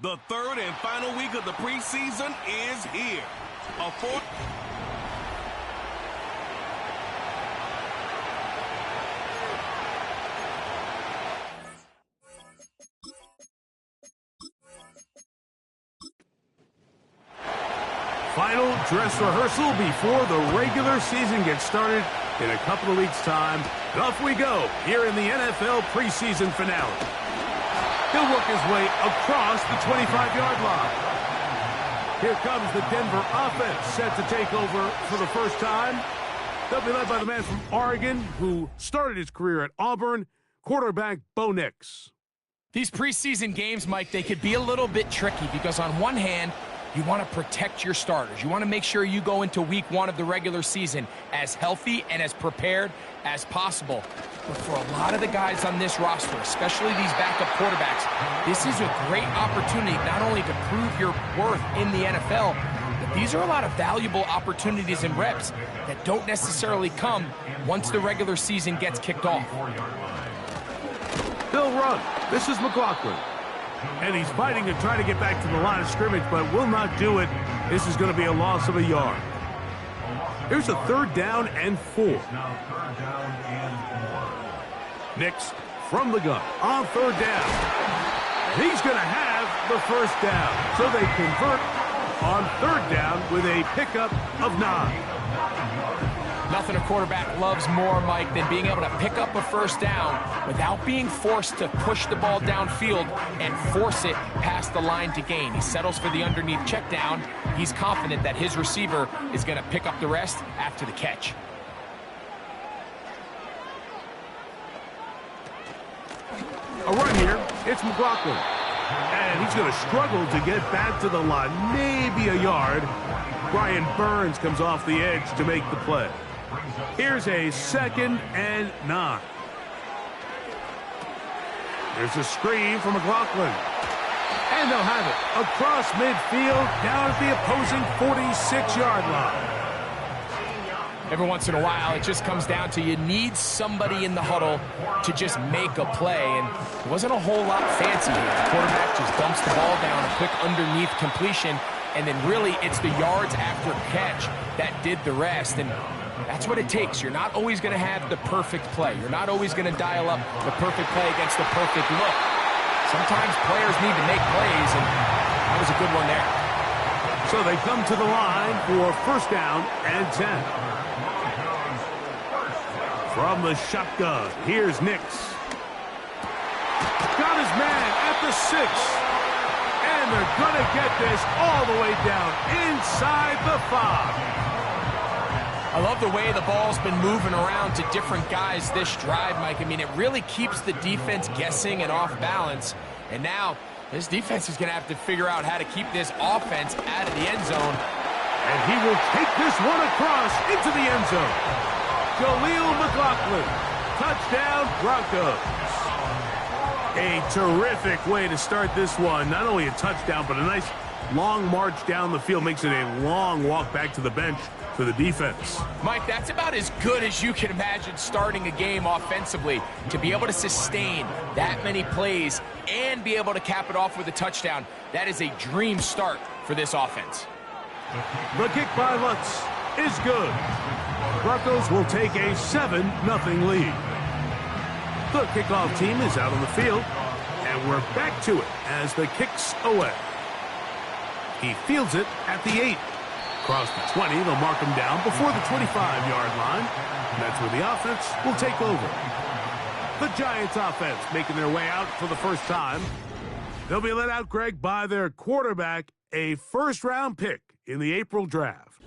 The third and final week of the preseason is here. Final dress rehearsal before the regular season gets started in a couple of weeks' time. And off we go here in the NFL preseason finale. He'll work his way across the 25-yard line. Here comes the Denver offense set to take over for the first time. They'll be led by the man from Oregon who started his career at Auburn, quarterback Bo Nix. These preseason games, Mike, they could be a little bit tricky because on one hand, you want to protect your starters. You want to make sure you go into week one of the regular season as healthy and as prepared as possible. But for a lot of the guys on this roster, especially these backup quarterbacks, this is a great opportunity not only to prove your worth in the NFL, but these are a lot of valuable opportunities and reps that don't necessarily come once the regular season gets kicked off. They'll run. This is McLaughlin. And he's fighting to try to get back to the line of scrimmage, but will not do it. This is going to be a loss of a yard. Here's a 3rd down and 4. Nix from the gun on 3rd down. He's going to have the 1st down. So they convert on 3rd down with a pickup of 9. Nothing a quarterback loves more, Mike, than being able to pick up a 1st down without being forced to push the ball downfield and force it past the line to gain. He settles for the underneath check down. He's confident that his receiver is going to pick up the rest after the catch. A run here. It's McLaughlin. And he's going to struggle to get back to the line. Maybe a yard. Brian Burns comes off the edge to make the play. Here's a 2nd and 9. There's a screen from McLaughlin. And they'll have it across midfield down at the opposing 46-yard line. Every once in a while, it just comes down to you need somebody in the huddle to just make a play. And it wasn't a whole lot fancy here. The quarterback just dumps the ball down, a quick underneath completion, and then really it's the yards after catch that did the rest. And that's what it takes. You're not always going to have the perfect play. You're not always going to dial up the perfect play against the perfect look. Sometimes players need to make plays, and that was a good one there. So they come to the line for 1st down and 10. From the shotgun, here's Nix. Got his man at the 6. And they're going to get this all the way down inside the 5. I love the way the ball's been moving around to different guys this drive, Mike. I mean, it really keeps the defense guessing and off balance. And now this defense is going to have to figure out how to keep this offense out of the end zone. And he will take this one across into the end zone. Jaleel McLaughlin, touchdown Broncos. A terrific way to start this one. Not only a touchdown, but a nice long march down the field. Makes it a long walk back to the bench for the defense. Mike, that's about as good as you can imagine starting a game offensively. To be able to sustain that many plays and be able to cap it off with a touchdown, that is a dream start for this offense. The kick by Lutz is good. Broncos will take a 7-0 lead. The kickoff team is out on the field, and we're back to it as the kick's away. He fields it at the 8. Across the 20, they'll mark him down before the 25-yard line. And that's where the offense will take over. The Giants offense making their way out for the first time. They'll be let out, Greg, by their quarterback, a 1st-round pick in the April draft.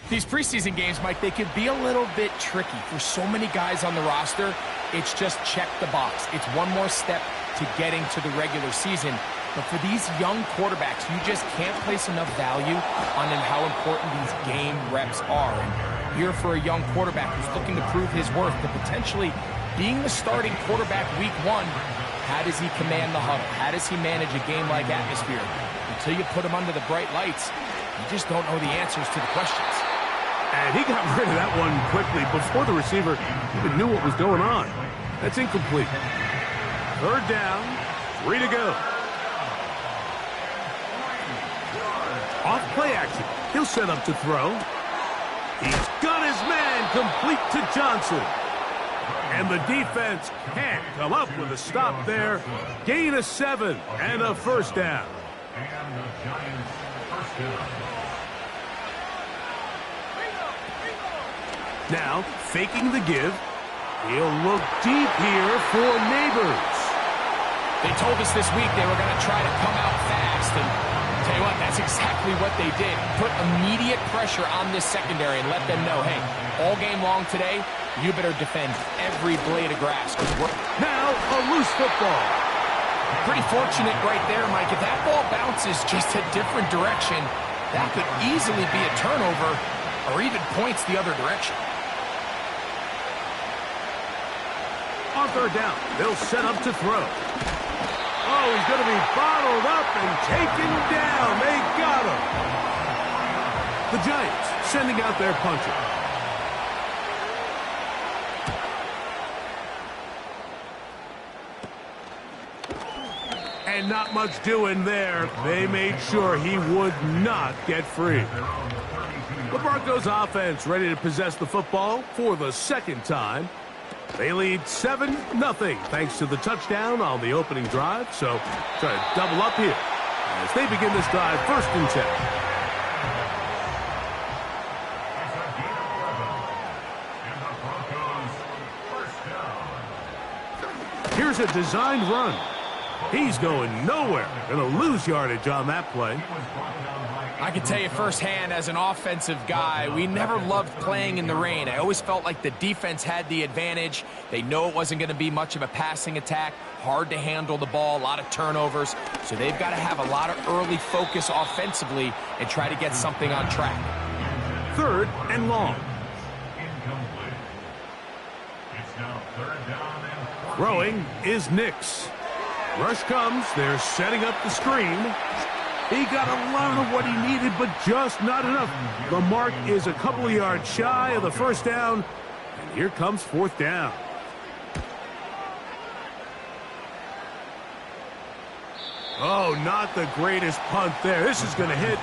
These preseason games, Mike, they could be a little bit tricky. For so many guys on the roster, it's just check the box. It's one more step to getting to the regular season. But for these young quarterbacks, you just can't place enough value on how important these game reps are. And here for a young quarterback who's looking to prove his worth, but potentially being the starting quarterback week 1, how does he command the huddle? How does he manage a game-like atmosphere? until you put them under the bright lights, you just don't know the answers to the questions. And he got rid of that one quickly before the receiver even knew what was going on. That's incomplete. Third down, 3 to go. Off play action. He'll set up to throw. He's got his man complete to Johnson. And the defense can't come up with a stop there. Gain of 7 and a first down. Now, faking the give. He'll look deep here for Neighbors. They told us this week they were going to try to come out fast, and tell you what, that's exactly what they did. Put immediate pressure on this secondary and let them know, hey, all game long today, you better defend every blade of grass. Now, a loose football. Pretty fortunate right there, Mike. If that ball bounces just a different direction, that could easily be a turnover or even points the other direction. On third down, they'll set up to throw. Oh, he's going to be bottled up and taken down. They got him. The Giants sending out their puncher. And not much doing there. They made sure he would not get free. The Broncos offense ready to possess the football for the second time. They lead 7-0 thanks to the touchdown on the opening drive. So try to double up here as they begin this drive 1st and 10. Here's a designed run. He's going nowhere. Going to lose yardage on that play. I can tell you firsthand, as an offensive guy, we never loved playing in the rain. I always felt like the defense had the advantage. They know it wasn't going to be much of a passing attack. Hard to handle the ball, a lot of turnovers. So they've got to have a lot of early focus offensively and try to get something on track. 3rd and long. Throwing is Nix. Rush comes. They're setting up the screen. He got a lot of what he needed, but just not enough. The mark is a couple of yards shy of the first down. And here comes 4th down. Oh, not the greatest punt there. This is going to hit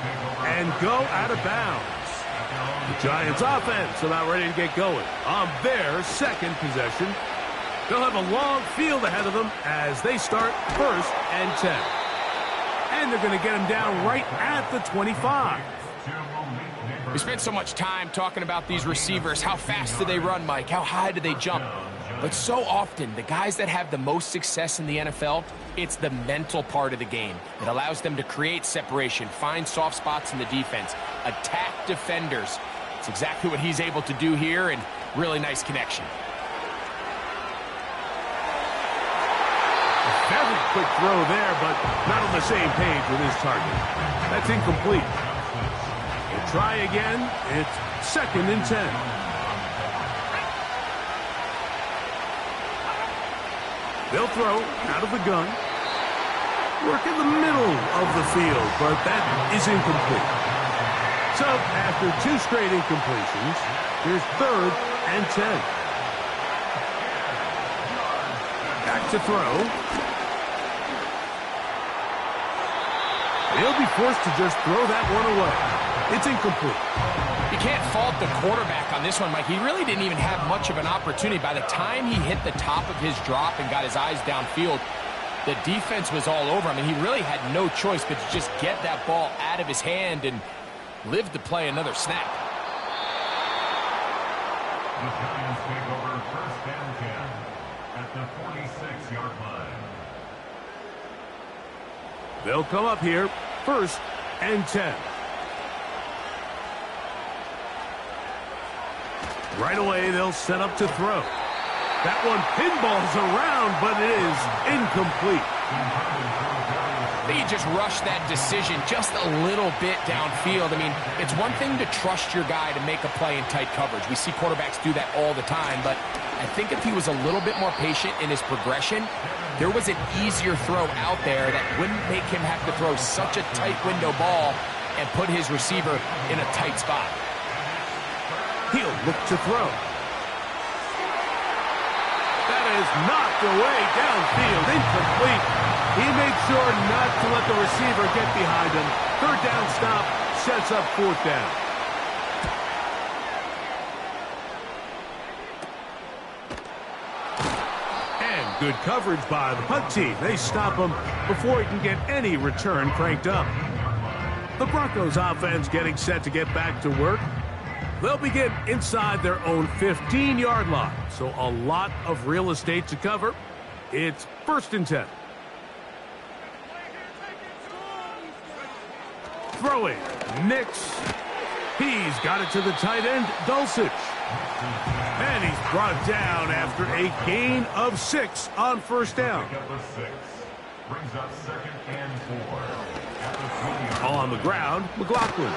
and go out of bounds. The Giants offense about ready to get going on their 2nd possession. They'll have a long field ahead of them as they start 1st and 10. And they're going to get him down right at the 25. We spent so much time talking about these receivers. How fast do they run, Mike? How high do they jump? But so often, the guys that have the most success in the NFL, it's the mental part of the game. It allows them to create separation, find soft spots in the defense, attack defenders. It's exactly what he's able to do here, and really nice connection. Very quick throw there, but not on the same page with his target. That's incomplete. We'll try again. It's 2nd and 10. They'll throw out of the gun. Work in the middle of the field, but that is incomplete. So after 2 straight incompletions, here's 3rd and 10. Back to throw. He'll be forced to just throw that one away. It's incomplete. You can't fault the quarterback on this one, Mike. He really didn't even have much of an opportunity. By the time he hit the top of his drop and got his eyes downfield, the defense was all over him, and he really had no choice but to just get that ball out of his hand and live to play another snap. The Giants take over 1st and 10 at the 46-yard line. They'll come up here, 1st and 10. Right away, they'll set up to throw. That one pinballs around, but it is incomplete. I think he just rushed that decision just a little bit downfield. I mean, it's one thing to trust your guy to make a play in tight coverage. We see quarterbacks do that all the time, but I think if he was a little bit more patient in his progression, there was an easier throw out there that wouldn't make him have to throw such a tight window ball and put his receiver in a tight spot. He'll look to throw. That is knocked away downfield, incomplete. He made sure not to let the receiver get behind him. Third down stop sets up fourth down. And good coverage by the punt team. They stop him before he can get any return cranked up. The Broncos offense getting set to get back to work. They'll begin inside their own 15-yard line, so a lot of real estate to cover. It's 1st and 10. Throwing, Nix. He's got it to the tight end, Dulcich. And he's brought down after a gain of 6 on first down. Brings up 2nd and 4. On the ground, McLaughlin.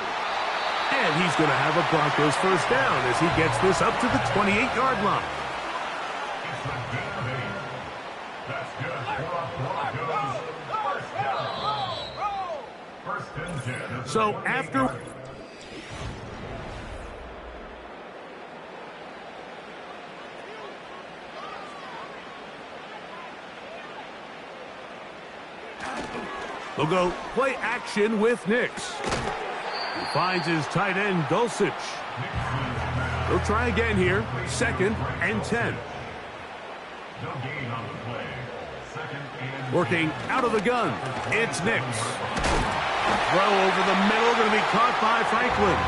And he's going to have a Broncos first down as he gets this up to the 28-yard line. It's a gain of 8. That's good for a Broncos first down. 1st and 10. So after... They'll go play action with Nix. He finds his tight end, Dulcich. They'll try again here. 2nd and 10. No gain on the play. 2nd and Working out of the gun. It's Nix. Throw over the middle, going to be caught by Franklin.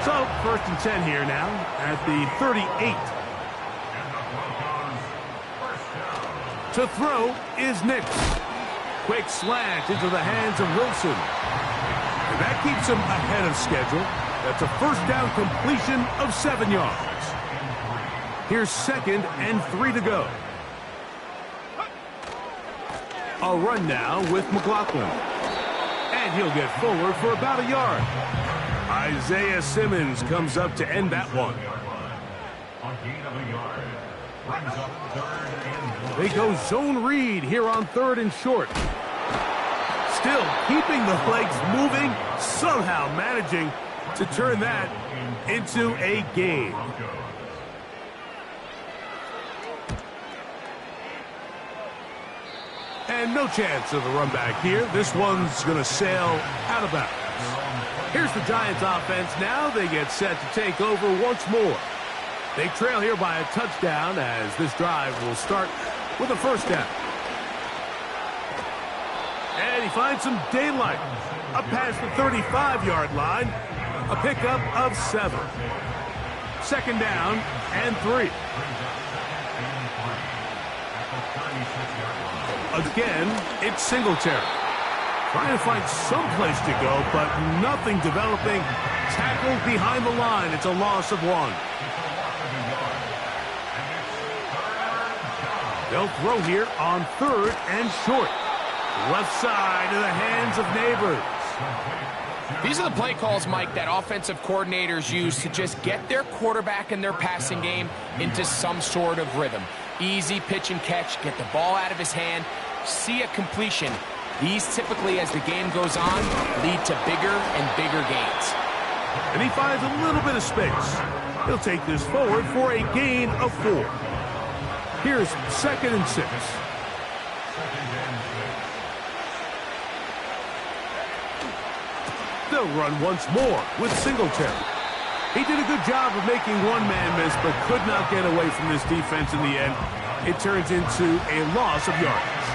So, 1st and 10 here now at the 38. To throw is Nix. Quick slant into the hands of Wilson. And that keeps him ahead of schedule. That's a first down completion of 7 yards. Here's 2nd and 3 to go. A run now with McLaughlin. And he'll get forward for about a yard. Isaiah Simmons comes up to end that one. on gain of a yard. Brings up 3rd and 1. They go zone read here on 3rd and short. Still keeping the legs moving, somehow managing to turn that into a gain. And no chance of a run back here. This one's going to sail out of bounds. Here's the Giants offense now. They get set to take over once more. They trail here by a touchdown as this drive will start with a first down. And he finds some daylight. Up past the 35-yard line. A pickup of 7. 2nd down and 3. Again, it's Singletary. Trying to find some place to go, but nothing developing. Tackled behind the line. It's a loss of 1. They'll throw here on 3rd and short. Left side to the hands of Neighbors. These are the play calls, Mike, that offensive coordinators use to just get their quarterback and their passing game into some sort of rhythm. Easy pitch and catch, get the ball out of his hand, see a completion. These typically, as the game goes on, lead to bigger and bigger gains. And he finds a little bit of space. He'll take this forward for a gain of 4. Here's 2nd and 6. They'll run once more with Singletary. He did a good job of making one man miss, but could not get away from this defense in the end. It turns into a loss of yardage.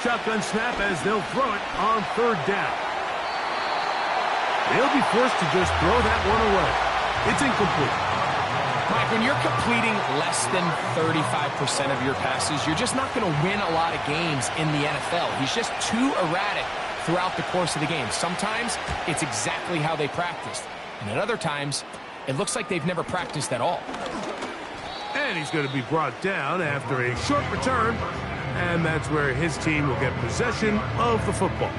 Shotgun snap as they'll throw it on 3rd down. They'll be forced to just throw that one away. It's incomplete. Mike, when you're completing less than 35% of your passes, you're just not going to win a lot of games in the NFL. He's just too erratic throughout the course of the game. Sometimes it's exactly how they practiced. And at other times, it looks like they've never practiced at all. And he's going to be brought down after a short return. And that's where his team will get possession of the football.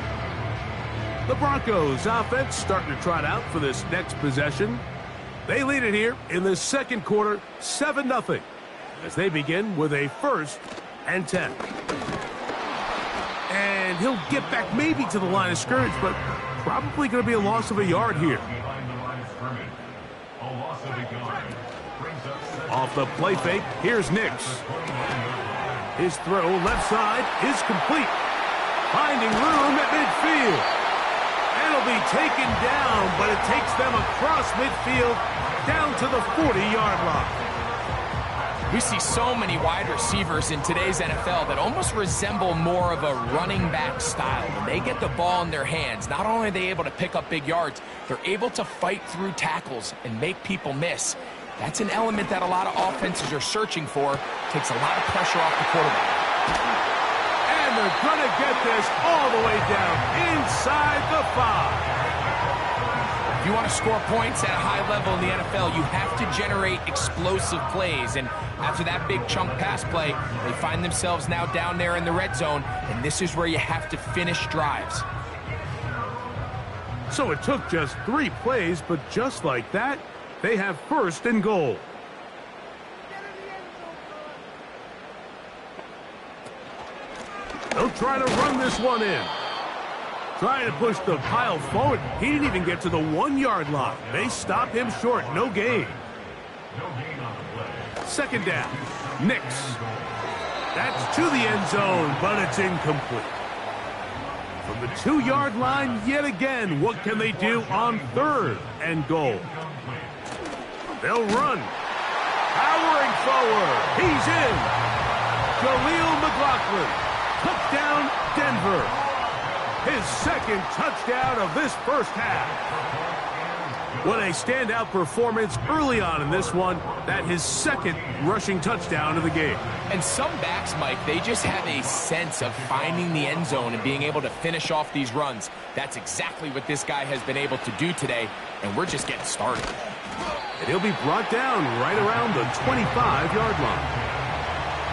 The Broncos offense starting to trot out for this next possession. They lead it here in the second quarter, 7-0, as they begin with a 1st and 10. And he'll get back maybe to the line of scrimmage, but probably going to be a loss of a yard here. Off the play fake, here's Nix. His throw left side is complete. Finding room at midfield. And it'll be taken down, but it takes them across midfield down to the 40-yard line. We see so many wide receivers in today's NFL that almost resemble more of a running back style. When they get the ball in their hands, not only are they able to pick up big yards, they're able to fight through tackles and make people miss. That's an element that a lot of offenses are searching for. Takes a lot of pressure off the quarterback. And they're going to get this all the way down inside the 5. If you want to score points at a high level in the NFL, you have to generate explosive plays. And after that big chunk pass play, they find themselves now down there in the red zone. And this is where you have to finish drives. So it took just 3 plays, but just like that, they have 1st and goal. They'll try to run this one in. Trying to push the pile forward. He didn't even get to the 1-yard line. They stop him short. No gain. 2nd down. Nix. That's to the end zone, but it's incomplete. From the 2-yard line yet again. What can they do on 3rd and goal? They'll run. Powering forward. He's in. Jaleel McLaughlin. Touchdown, Denver. His 2nd touchdown of this first half. What a standout performance early on in this one. That his 2nd rushing touchdown of the game. And some backs, Mike, they just have a sense of finding the end zone and being able to finish off these runs. That's exactly what this guy has been able to do today, and we're just getting started. And he'll be brought down right around the 25-yard line.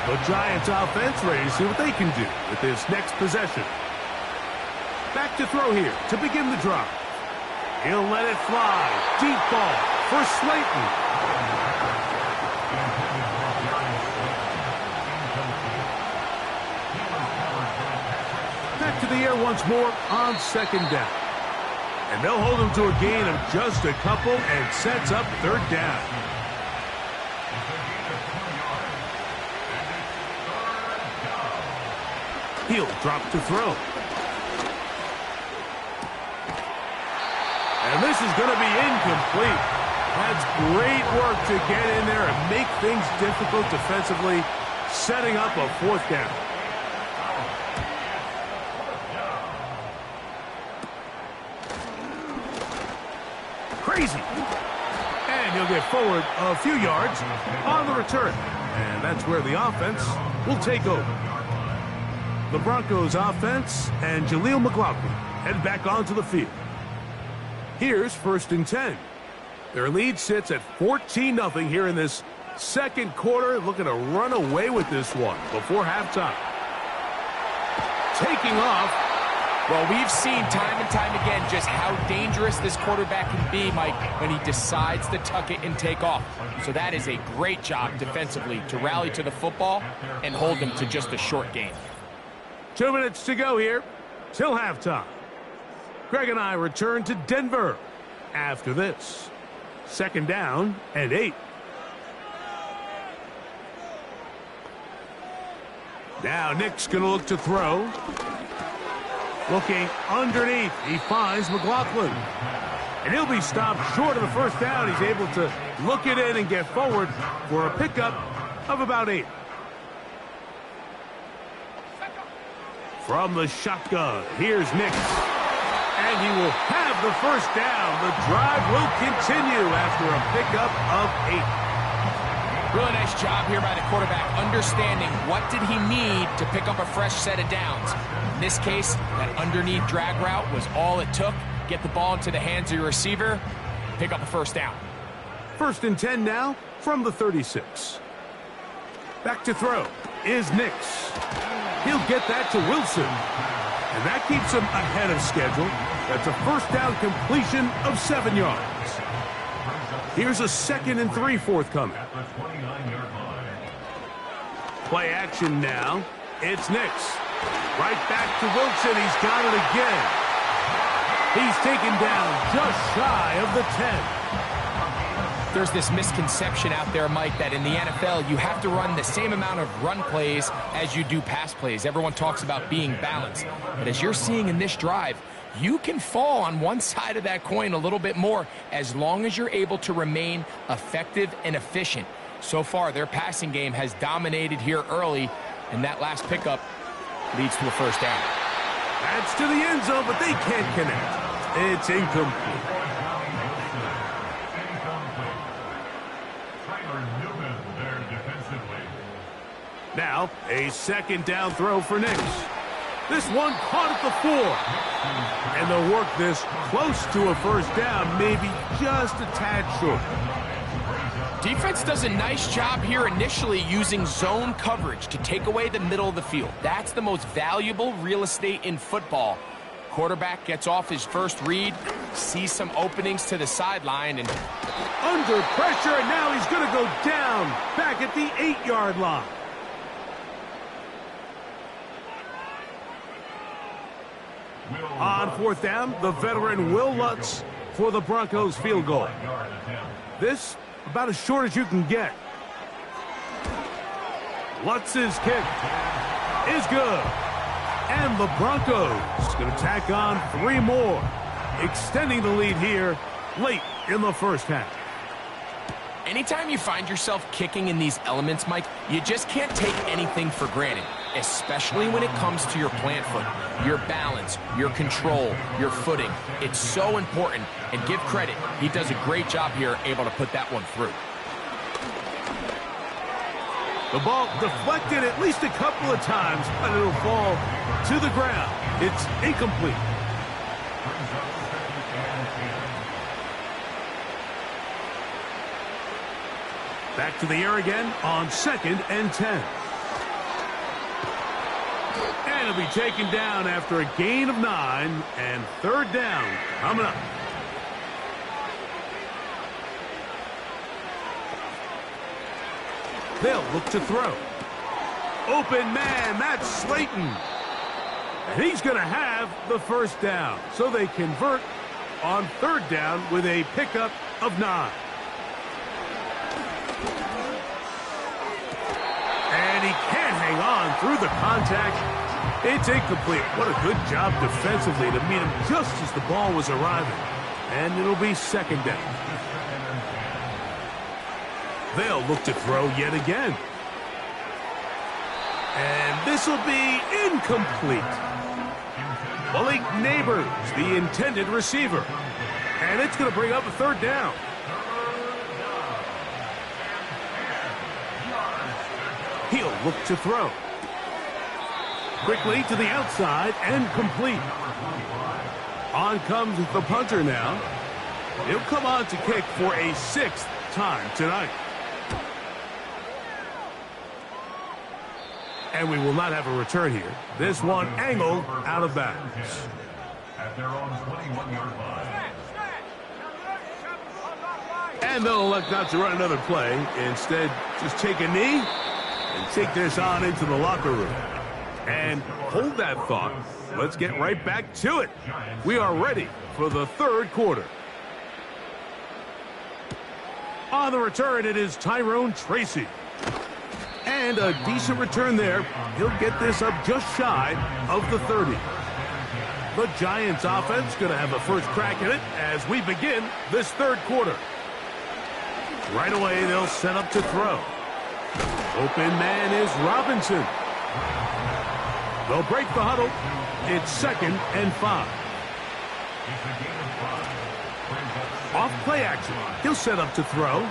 The Giants offense ready to see what they can do with this next possession. Back to throw here to begin the drive. He'll let it fly. Deep ball for Slayton. Back to the air once more on 2nd down. And they'll hold him to a gain of just a couple and sets up 3rd down. He'll drop to throw. And this is going to be incomplete. That's great work to get in there and make things difficult defensively, setting up a 4th down. Crazy. And he'll get forward a few yards on the return. And that's where the offense will take over. The Broncos offense and Jaleel McLaughlin head back onto the field. Here's 1st and 10. Their lead sits at 14-0 here in this 2nd quarter. Looking to run away with this one before halftime. Taking off. Well, we've seen time and time again just how dangerous this quarterback can be, Mike, when he decides to tuck it and take off. So that is a great job defensively to rally to the football and hold them to just a short gain. 2 minutes to go here till halftime. Greg and I return to Denver after this. 2nd down and 8. Now Nick's going to look to throw. Looking underneath. He finds McLaughlin. And he'll be stopped short of the 1st down. He's able to look it in and get forward for a pickup of about 8. From the shotgun, here's Nick. And he will have the 1st down. The drive will continue after a pickup of 8. Really nice job here by the quarterback, understanding what did he need to pick up a fresh set of downs. In this case, that underneath drag route was all it took. Get the ball into the hands of your receiver, pick up a 1st down. 1st and 10 now from the 36. Back to throw is Nix. He'll get that to Wilson. And that keeps him ahead of schedule. That's a first down completion of 7 yards. Here's a 2nd and 3 forthcoming. Play action now. It's Nix. Right back to Wilson. He's got it again. He's taken down just shy of the 10. There's this misconception out there, Mike, that in the NFL you have to run the same amount of run plays as you do pass plays. Everyone talks about being balanced. But as you're seeing in this drive, you can fall on one side of that coin a little bit more as long as you're able to remain effective and efficient. So far, their passing game has dominated here early, and that last pickup leads to a first down. That's to the end zone, but they can't connect. It's incomplete. Now, a 2nd down throw for Nix. This one caught at the 4. And they'll work this close to a first down, maybe just a tad short. Defense does a nice job here initially using zone coverage to take away the middle of the field. That's the most valuable real estate in football. Quarterback gets off his first read, sees some openings to the sideline, and under pressure, and now he's going to go down back at the 8-yard line. On 4th down, the veteran Will Lutz for the Broncos field goal. This about as short as you can get. Lutz's kick is good. And the Broncos going to tack on 3 more, extending the lead here late in the first half. Anytime you find yourself kicking in these elements, Mike, you just can't take anything for granted, especially when it comes to your plant foot, your balance, your control, your footing. It's so important, and give credit. He does a great job here, able to put that one through. The ball deflected at least a couple of times, but it'll fall to the ground. It's incomplete. Back to the air again on 2nd and 10. And it'll be taken down after a gain of 9, and 3rd down coming up. They'll look to throw. Open man, that's Slayton. And he's going to have the first down. So they convert on 3rd down with a pickup of 9. And he can't hang on through the contact. It's incomplete. What a good job defensively to meet him just as the ball was arriving. And it'll be 2nd down. They'll look to throw yet again. And this will be incomplete. Malik Neighbors, the intended receiver. And it's going to bring up a 3rd down. He'll look to throw. Quickly to the outside and complete. On comes the punter now. He'll come on to kick for a 6th time tonight. And we will not have a return here. This one angled out of bounds. At their own 21-yard line. And they'll elect not to run another play. Instead, just take a knee and take this on into the locker room. And hold that thought. Let's get right back to it. We are ready for the 3rd quarter. On the return, it is Tyrone Tracy. And a decent return there. He'll get this up just shy of the 30. The Giants offense going to have a first crack at it as we begin this 3rd quarter. Right away, they'll set up to throw. Open man is Robinson. They'll break the huddle. It's 2nd and 5. Off play action. He'll set up to throw.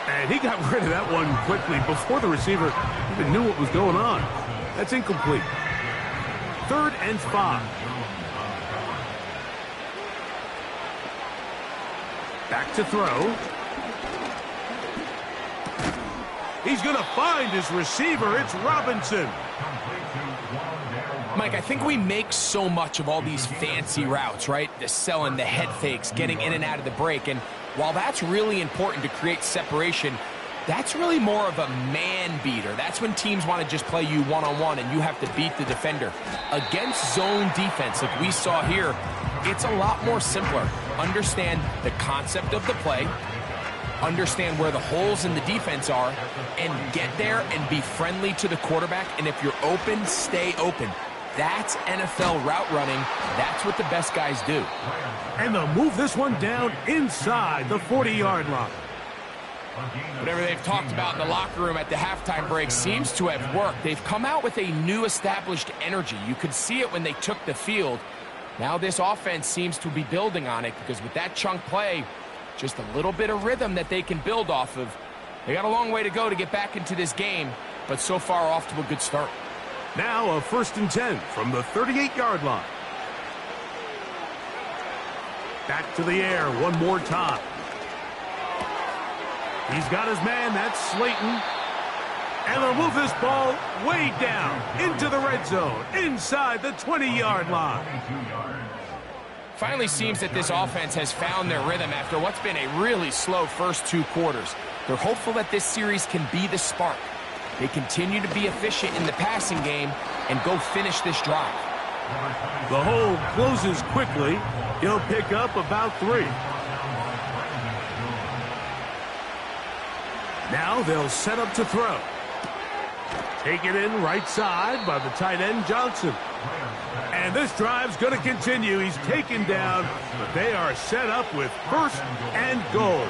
And he got rid of that one quickly before the receiver even knew what was going on. That's incomplete. 3rd and 5. Back to throw. He's going to find his receiver. It's Robinson. Mike, I think we make so much of all these fancy routes, right? The selling, the head fakes, getting in and out of the break. And while that's really important to create separation, that's really more of a man beater. That's when teams want to just play you one-on-one and you have to beat the defender. Against zone defense, like we saw here, it's a lot more simpler. Understand the concept of the play, understand where the holes in the defense are, and get there and be friendly to the quarterback. And if you're open, stay open. That's NFL route running. That's what the best guys do. And they'll move this one down inside the 40-yard line. Whatever they've talked about in the locker room at the halftime break seems to have worked. They've come out with a new established energy. You could see it when they took the field. Now this offense seems to be building on it because with that chunk play, just a little bit of rhythm that they can build off of. They got a long way to go to get back into this game, but so far off to a good start. Now a 1st and 10 from the 38-yard line. Back to the air one more time. He's got his man, that's Slayton. And they'll move this ball way down into the red zone, inside the 20-yard line. Finally seems that this offense has found their rhythm after what's been a really slow first 2 quarters. They're hopeful that this series can be the spark. They continue to be efficient in the passing game and go finish this drive. The hole closes quickly. He'll pick up about 3. Now they'll set up to throw. Taken in right side by the tight end, Johnson. And this drive's going to continue. He's taken down, but they are set up with 1st and goal.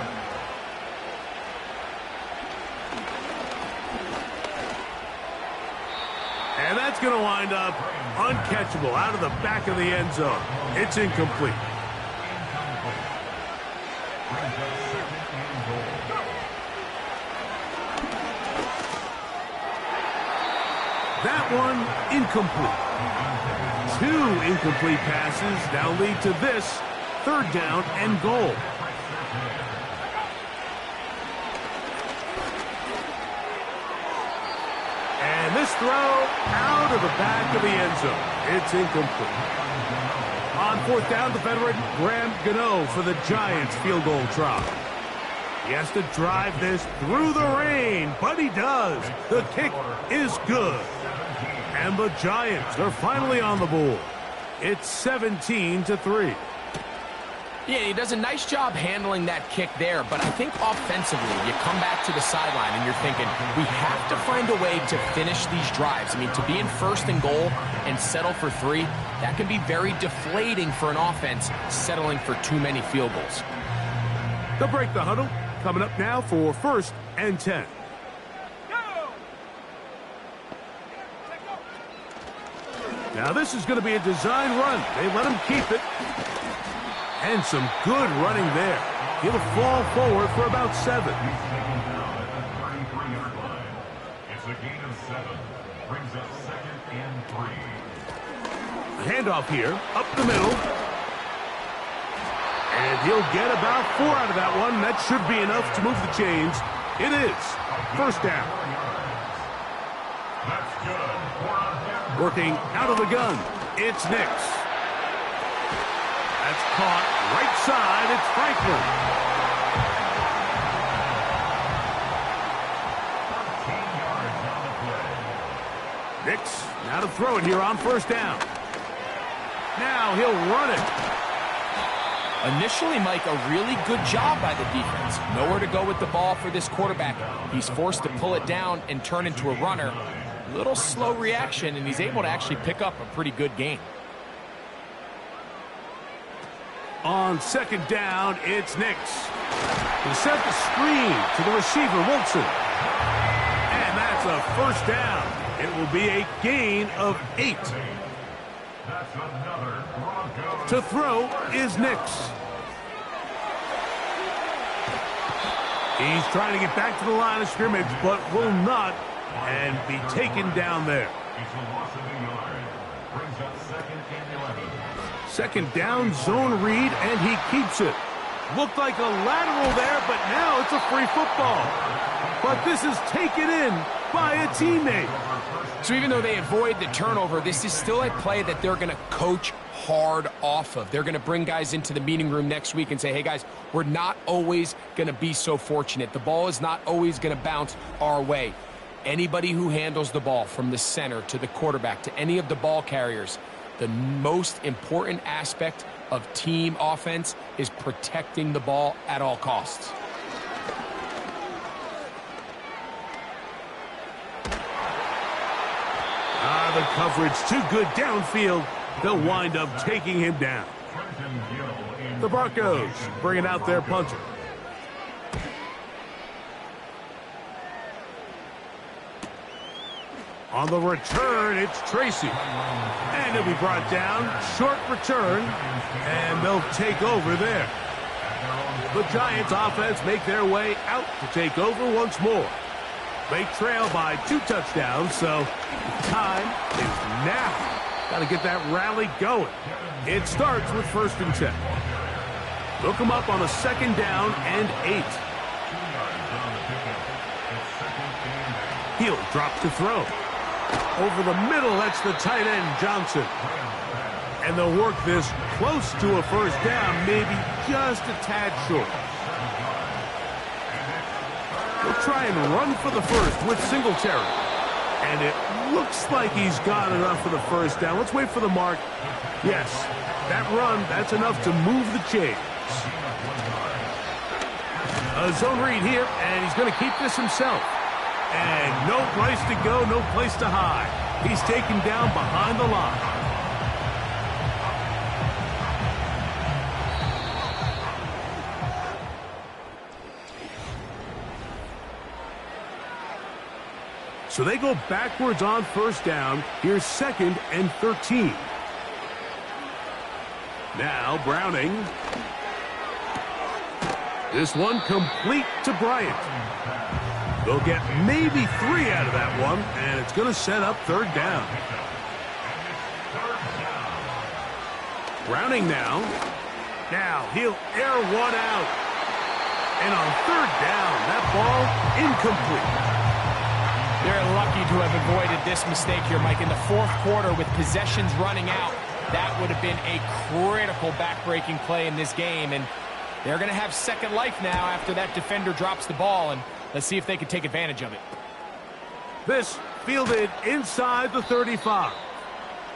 And that's going to wind up uncatchable out of the back of the end zone. It's incomplete. That one incomplete. 2 incomplete passes now lead to this 3rd down and goal. And this throw out of the back of the end zone. It's incomplete. On 4th down, the veteran Graham Gano for the Giants field goal try. He has to drive this through the rain, but he does. The kick is good. And the Giants are finally on the board. It's 17-3. Yeah, he does a nice job handling that kick there, but I think offensively, you come back to the sideline and you're thinking, we have to find a way to finish these drives. I mean, to be in 1st and goal and settle for 3, that can be very deflating for an offense settling for too many field goals. They'll break the huddle. Coming up now for 1st and 10. Now this is going to be a design run. They let him keep it. And some good running there. He'll fall forward for about 7. It's a gain of 7. Brings up 2nd and 3. A handoff here, up the middle. And he'll get about 4 out of that one. That should be enough to move the chains. It is 1st down. That's good. Working out of the gun, it's Nix. That's caught right side. It's Franklin. 13 yards on the play. Nix now to throw it here on 1st down. Now he'll run it. Initially, Mike, a really good job by the defense. Nowhere to go with the ball for this quarterback. He's forced to pull it down and turn into a runner. Little slow reaction, and he's able to actually pick up a pretty good gain. On 2nd down, it's Nix. He sent the screen to the receiver, Wilson. And that's a 1st down. It will be a gain of 8. That's another Broncos. To throw is Nix. He's trying to get back to the line of scrimmage, but will not, and be taken down there. It's a loss of a yard. Brings up 2nd and 11. 2nd down, zone read, and he keeps it. Looked like a lateral there, but now it's a free football. but this is taken in by a teammate. So even though they avoid the turnover, this is still a play that they're going to coach hard off of. They're going to bring guys into the meeting room next week and say, hey guys, we're not always going to be so fortunate. The ball is not always going to bounce our way. Anybody who handles the ball from the center to the quarterback to any of the ball carriers, the most important aspect of team offense is protecting the ball at all costs. The coverage too good downfield. They'll wind up taking him down. The Broncos bringing out their punter. On the return, it's Tracy. And he'll be brought down. Short return. And they'll take over there. The Giants offense make their way out to take over once more. They trail by 2 touchdowns, so time is now. Got to get that rally going. It starts with 1st and 10. They'll come up on a 2nd down and 8. Hill drops to throw. Over the middle, that's the tight end, Johnson. And they'll work this close to a 1st down, maybe just a tad short. They'll try and run for the 1st with Singletary. And it looks like he's got enough for the 1st down. Let's wait for the mark. Yes, that run, that's enough to move the chains. A zone read here, and he's going to keep this himself. And no place to go, no place to hide. He's taken down behind the line. So they go backwards on 1st down. Here's 2nd and 13. Now Browning. This one complete to Bryant. They'll get maybe 3 out of that one, and it's going to set up 3rd down. Browning now. Now he'll air one out. And on 3rd down, that ball incomplete. They're lucky to have avoided this mistake here, Mike. In the 4th quarter, with possessions running out, that would have been a critical back-breaking play in this game. And they're going to have second life now after that defender drops the ball. And let's see if they can take advantage of it. This fielded inside the 35.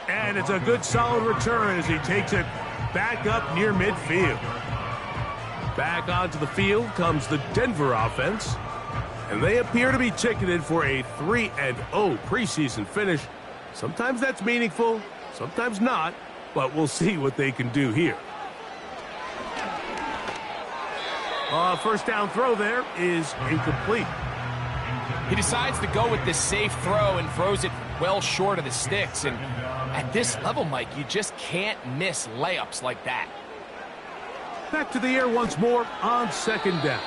And it's a good solid return as he takes it back up near midfield. Back onto the field comes the Denver offense. And they appear to be ticketed for a 3-0 preseason finish. Sometimes that's meaningful, sometimes not, but we'll see what they can do here. 1st down throw there is incomplete. He decides to go with this safe throw and throws it well short of the sticks. And at this level, Mike, you just can't miss layups like that. Back to the air once more on 2nd down.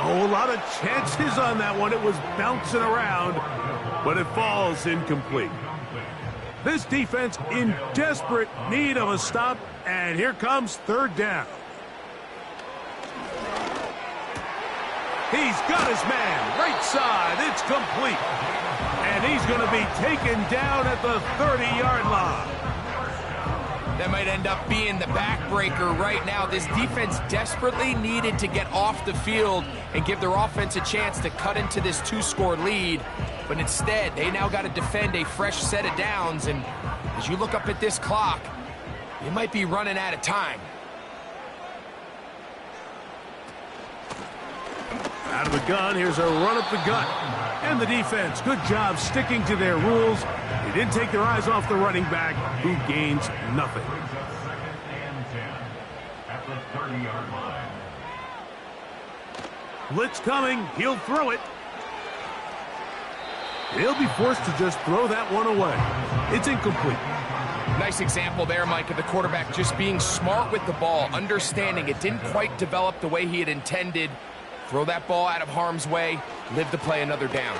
Oh, a lot of chances on that one. It was bouncing around, but it falls incomplete. This defense in desperate need of a stop, and here comes 3rd down. He's got his man, right side, it's complete. And he's going to be taken down at the 30-yard line. That might end up being the backbreaker right now. This defense desperately needed to get off the field and give their offense a chance to cut into this 2-score lead. But instead, they now got to defend a fresh set of downs. And as you look up at this clock, you might be running out of time. Out of the gun, here's a run up the gut. And the defense, good job sticking to their rules. They didn't take their eyes off the running back, who gains nothing. At the 30-yard line. Blitz coming, he'll throw it. He'll be forced to just throw that one away. It's incomplete. Nice example there, Mike, of the quarterback just being smart with the ball, understanding it didn't quite develop the way he had intended. Throw that ball out of harm's way, live to play another down.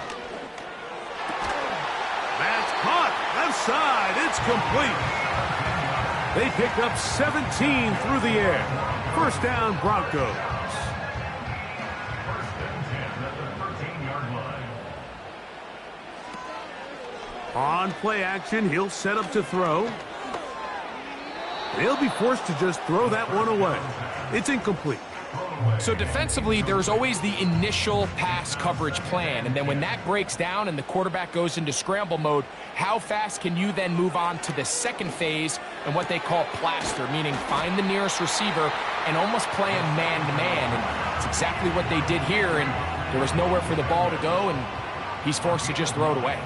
That's caught, left side, it's complete. They pick up 17 through the air. 1st down, Broncos. 1st and 10 at the 13. On play action, he'll set up to throw. He'll be forced to just throw that one away. It's incomplete. So defensively, there's always the initial pass coverage plan, and then when that breaks down and the quarterback goes into scramble mode, how fast can you then move on to the second phase and what they call plaster, meaning find the nearest receiver and almost play him man-to-man, and it's exactly what they did here, and there was nowhere for the ball to go, and he's forced to just throw it away.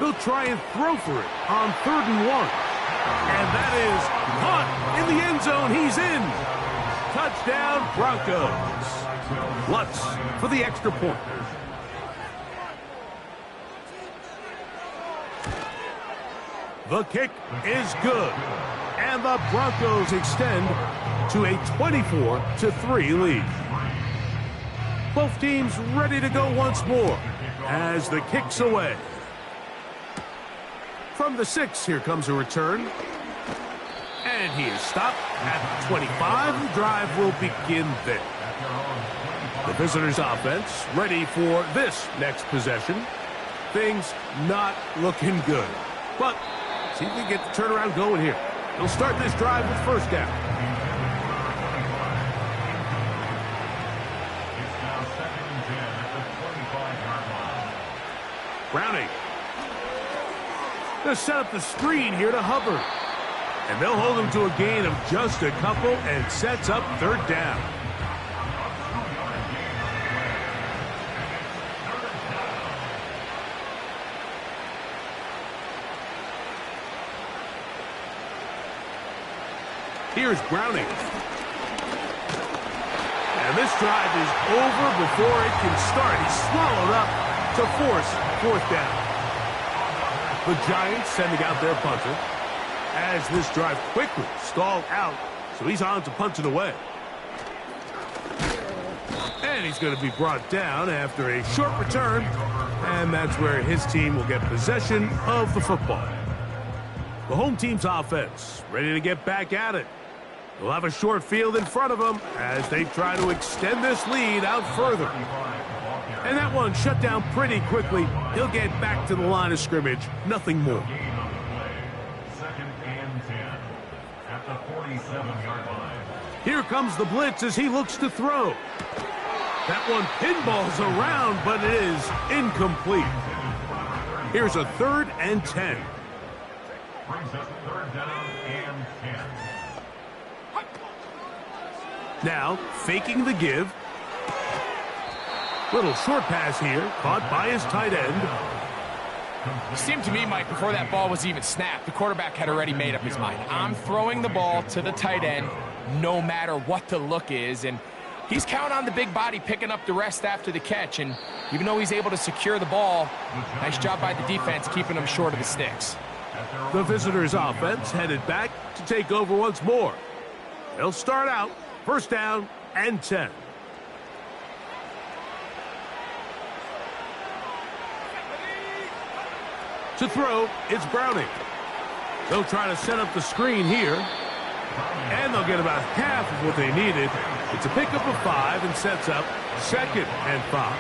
They'll try and throw for it on 3rd and 1. And that is caught in the end zone. He's in. Touchdown, Broncos. Lutz for the extra point. The kick is good. And the Broncos extend to a 24-3 lead. Both teams ready to go once more as the kick's away. From the 6, here comes a return. And he is stopped at the 25. The drive will begin there. The visitors' offense ready for this next possession. Things not looking good. But see if we get the turnaround going here. They'll start this drive with first down. It's now 2nd and 10 at the 25-yard line. Browning. They'll set up the screen here to Hubbard. And they'll hold him to a gain of just a couple and sets up 3rd down. Here's Browning. And this drive is over before it can start. He's swallowed up to force 4th down. The Giants sending out their punter as this drive quickly stalled out, so he's on to punt it away. And he's going to be brought down after a short return, and that's where his team will get possession of the football. The home team's offense ready to get back at it. They'll have a short field in front of them as they try to extend this lead out further. And that one shut down pretty quickly. He'll get back to the line of scrimmage. Nothing more. 2nd and 10 at the 47-yard line. Here comes the blitz as he looks to throw. That one pinballs around, but it is incomplete. Here's a 3rd and 10. Brings up 3rd down and 10. Now, faking the give. Little short pass here, caught by his tight end. It seemed to me, Mike, before that ball was even snapped, the quarterback had already made up his mind. I'm throwing the ball to the tight end no matter what the look is, and he's counting on the big body picking up the rest after the catch, and even though he's able to secure the ball, nice job by the defense keeping him short of the sticks. The visitors' offense headed back to take over once more. They'll start out 1st down and 10. To throw, it's Browning. They'll try to set up the screen here. And they'll get about half of what they needed. It's a pickup of 5 and sets up 2nd and 5.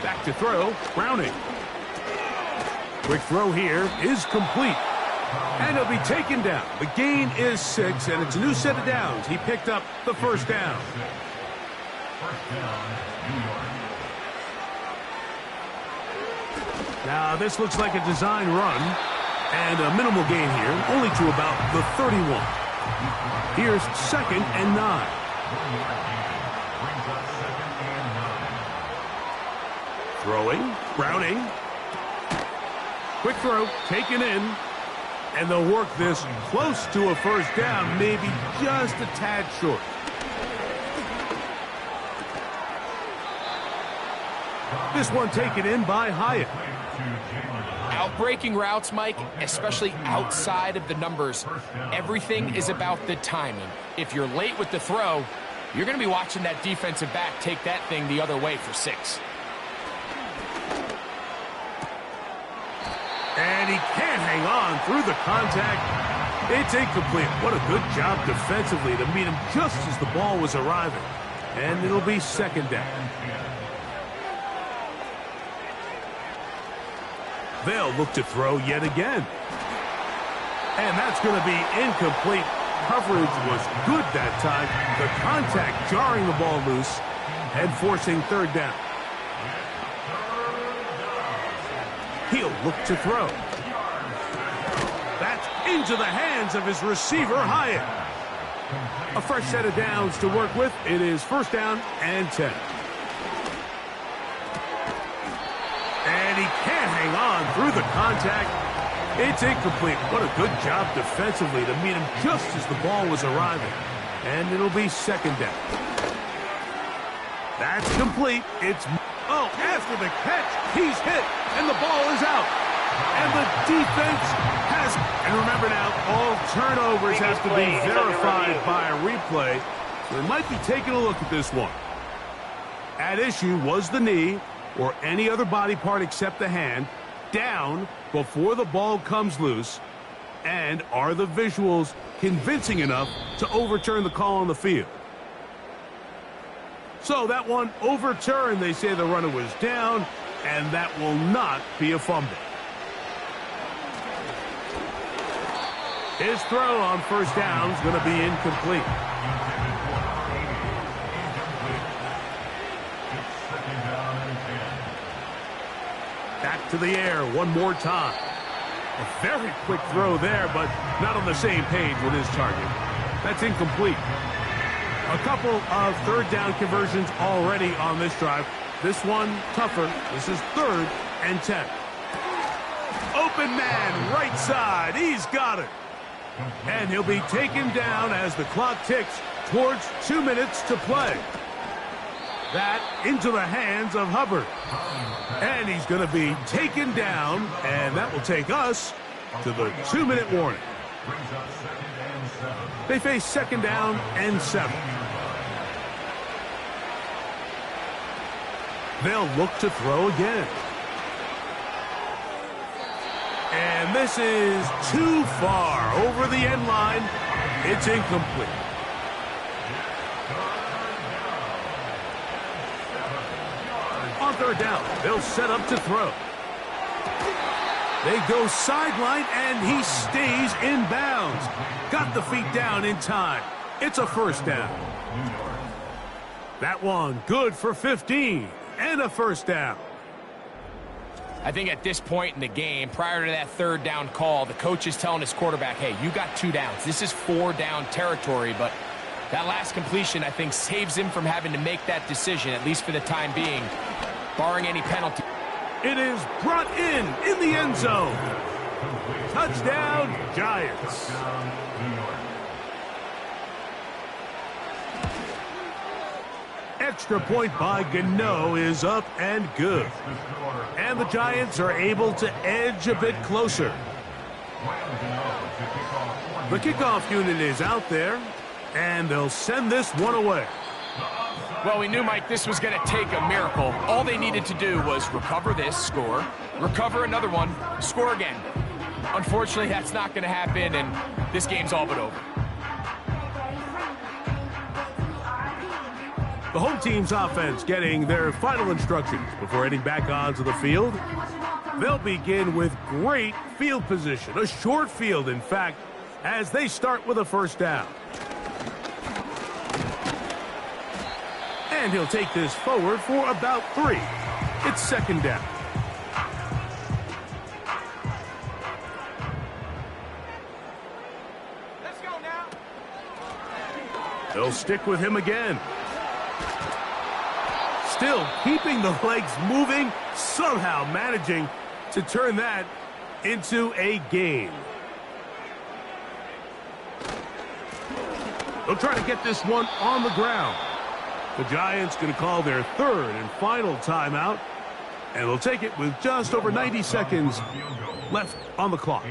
Back to throw, Browning. Quick throw here is complete. And he'll be taken down. The gain is 6, and it's a new set of downs. He picked up the 1st down. 1st down, New York. Now, this looks like a design run, and a minimal gain here, only to about the 31. Here's 2nd and 9. Throwing, Browning. Quick throw, taken in, and they'll work this close to a 1st down, maybe just a tad short. This one taken in by Hyatt. Outbreaking routes, Mike, especially outside of the numbers, everything is about the timing. If you're late with the throw, you're going to be watching that defensive back take that thing the other way for 6. And he can't hang on through the contact. It's incomplete. What a good job defensively to meet him just as the ball was arriving. And it'll be second down. They'll look to throw yet again. And that's going to be incomplete. Coverage was good that time. The contact jarring the ball loose and forcing third down. He'll look to throw. That's into the hands of his receiver, Hyatt. A fresh set of downs to work with. It is first down and 10. And he can't hang on through the contact. It's incomplete. What a good job defensively to meet him just as the ball was arriving. And it'll be second down. That's complete. It's... Oh, after the catch, he's hit, and the ball is out. And the defense has... And remember now, all turnovers have to be verified by a replay. So they might be taking a look at this one. At issue was the knee, or any other body part except the hand, down before the ball comes loose. And are the visuals convincing enough to overturn the call on the field? So that one overturned. They say the runner was down, and that will not be a fumble. His throw on first down is going to be incomplete. Back to the air one more time. A very quick throw there, but not on the same page with his target. That's incomplete. A couple of third down conversions already on this drive. This one tougher. This is third and 10. Open man, right side. He's got it. And he'll be taken down as the clock ticks towards 2 minutes to play. That into the hands of Hubbard. And he's going to be taken down, and that will take us to the 2-minute warning. They face second down and 7. They'll look to throw again. And this is too far over the end line. It's incomplete. On third down, they'll set up to throw. They go sideline, and he stays in bounds. Got the feet down in time. It's a first down. That one good for 15 and a first down. I think at this point in the game, prior to that third down call, the coach is telling his quarterback, hey, you got 2 downs. This is 4 down territory, but that last completion, I think, saves him from having to make that decision, at least for the time being, barring any penalty. It is brought in the end zone. Touchdown, Giants. Extra point by Gano is up and good. And the Giants are able to edge a bit closer. The kickoff unit is out there, and they'll send this one away. Well, we knew, Mike, this was going to take a miracle. All they needed to do was recover this, score, recover another one, score again. Unfortunately, that's not going to happen, and this game's all but over. The home team's offense getting their final instructions before heading back onto the field. They'll begin with great field position, a short field, in fact, as they start with a first down. And he'll take this forward for about 3. It's second down. Let's go now. They'll stick with him again. Still keeping the legs moving, somehow managing to turn that into a gain. They'll try to get this one on the ground. The Giants going to call their third and final timeout, and they'll take it with just over 90 seconds left on the clock.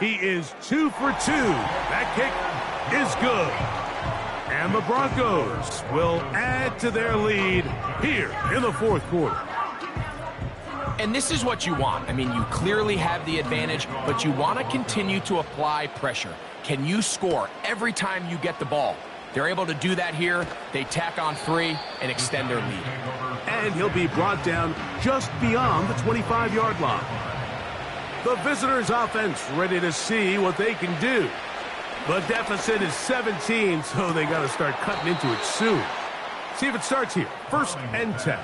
He is 2 for 2. That kick is good. And the Broncos will add to their lead here in the fourth quarter. And this is what you want. I mean, you clearly have the advantage, but you want to continue to apply pressure. Can you score every time you get the ball? They're able to do that here. They tack on 3 and extend their lead. And he'll be brought down just beyond the 25-yard line. The visitors' offense ready to see what they can do. The deficit is 17, so they got to start cutting into it soon. See if it starts here. 1st and 10.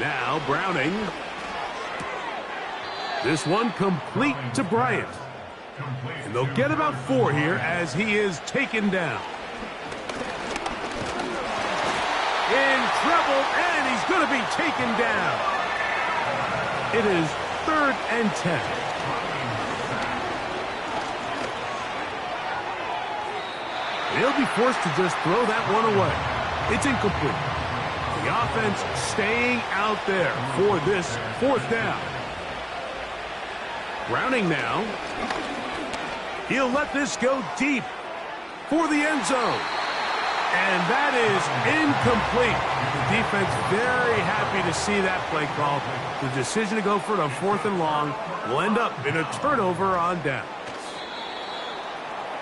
Now Browning. This one complete to Bryant. And they'll get about 4 here as he is taken down. In trouble, and he's going to be taken down. It is 3rd and 10. He'll be forced to just throw that one away. It's incomplete. The offense staying out there for this 4th down. Browning now. He'll let this go deep for the end zone. And that is incomplete. The defense very happy to see that play call. The decision to go for it on 4th and long will end up in a turnover on down.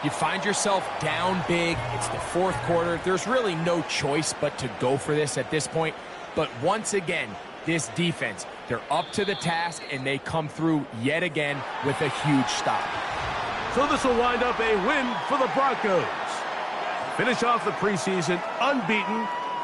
You find yourself down big. It's the 4th quarter. There's really no choice but to go for this at this point. But once again, this defense, they're up to the task, and they come through yet again with a huge stop. So this will wind up a win for the Broncos. Finish off the preseason unbeaten